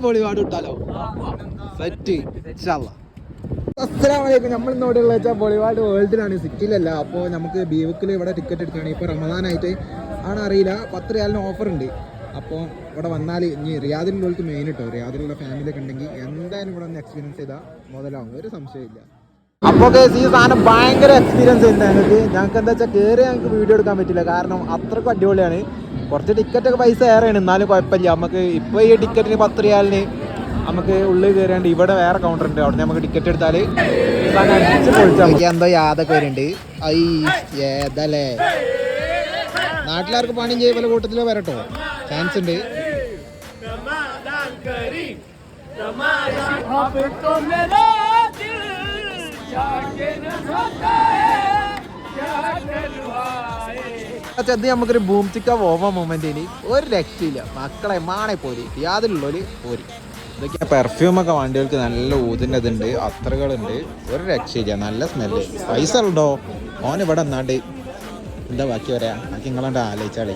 ബോളിവാട് ഇട്ടാലോ set. അസ്സലാമലൈക്കും. നമ്മൾ ഇന്നോടെയുള്ള വെച്ചാൽ ബോളിവാട് വേൾഡിലാണ്, സിറ്റിയിലല്ല. അപ്പോൾ നമുക്ക് ബീവക്കിൽ ഇവിടെ ടിക്കറ്റ് എടുക്കുകയാണ്. ഇപ്പോൾ റമദാനായിട്ട് ആണ് അറിയില്ല, 10 റിയാലിന് ഓഫർ ഉണ്ട്. അപ്പോൾ ഇവിടെ വന്നാൽ ഇനി റിയാദിലുള്ളവർക്ക് മെയിൻ കിട്ടും. റിയാദിലുള്ള ഫാമിലിയൊക്കെ ഉണ്ടെങ്കിൽ എന്തായാലും ഇവിടെ ഒന്ന് എക്സ്പീരിയൻസ് ചെയ്താൽ മുതലാവും, ഒരു സംശയമില്ല. അപ്പോൾ ഈ സാധനം ഭയങ്കര എക്സ്പീരിയൻസ് ഉണ്ട് ഞങ്ങൾക്ക്. എന്താ വെച്ചാൽ കയറി ഞങ്ങൾക്ക് വീഡിയോ എടുക്കാൻ പറ്റില്ല, കാരണം അത്രക്കും അടിപൊളിയാണ്. കുറച്ച് ടിക്കറ്റൊക്കെ പൈസ ഏറെയാണ്, എന്നാലും കുഴപ്പമില്ല. നമുക്ക് ഇപ്പോൾ ഈ ടിക്കറ്റിന് 10 റിയാലിന് നമുക്ക് ഉള്ളിൽ കയറിയാണ്ട് ഇവിടെ വേറെ കൗണ്ടർ ഉണ്ട്, അവിടെ നമുക്ക് ടിക്കറ്റ് എടുത്താൽ എന്തോ യാതൊക്കെ വരുന്നുണ്ട്. ഐ ഏതല്ലേ നാട്ടിലാർക്ക് പണിയും ചെയ്യ പല കൂട്ടത്തിലോ വരട്ടോ, ചാൻസ് ഉണ്ട്. അത് നമുക്കൊരു ബൂം ചിക്ക പോവാൻ മൊമെന്റ് ഇനി ഒരു രക്ഷയില്ല. മക്കളെ മാണെ പോരി, യാതിലുള്ളവര് പോരി. ഇതൊക്കെ പെർഫ്യൂമൊക്കെ വണ്ടികൾക്ക് നല്ല ഊതിൻ്റെതുണ്ട്, അത്രകളുണ്ട്, ഒരു രക്ഷയില്ല. നല്ല സ്മെല്ല്. പൈസ ഉണ്ടോ ഓൻ ഇവിടെ എന്നാണ്ട് എന്താ ബാക്കി പറയാ, ബാക്കി നിങ്ങളാണ്ട് ആലോചിച്ചാളേ.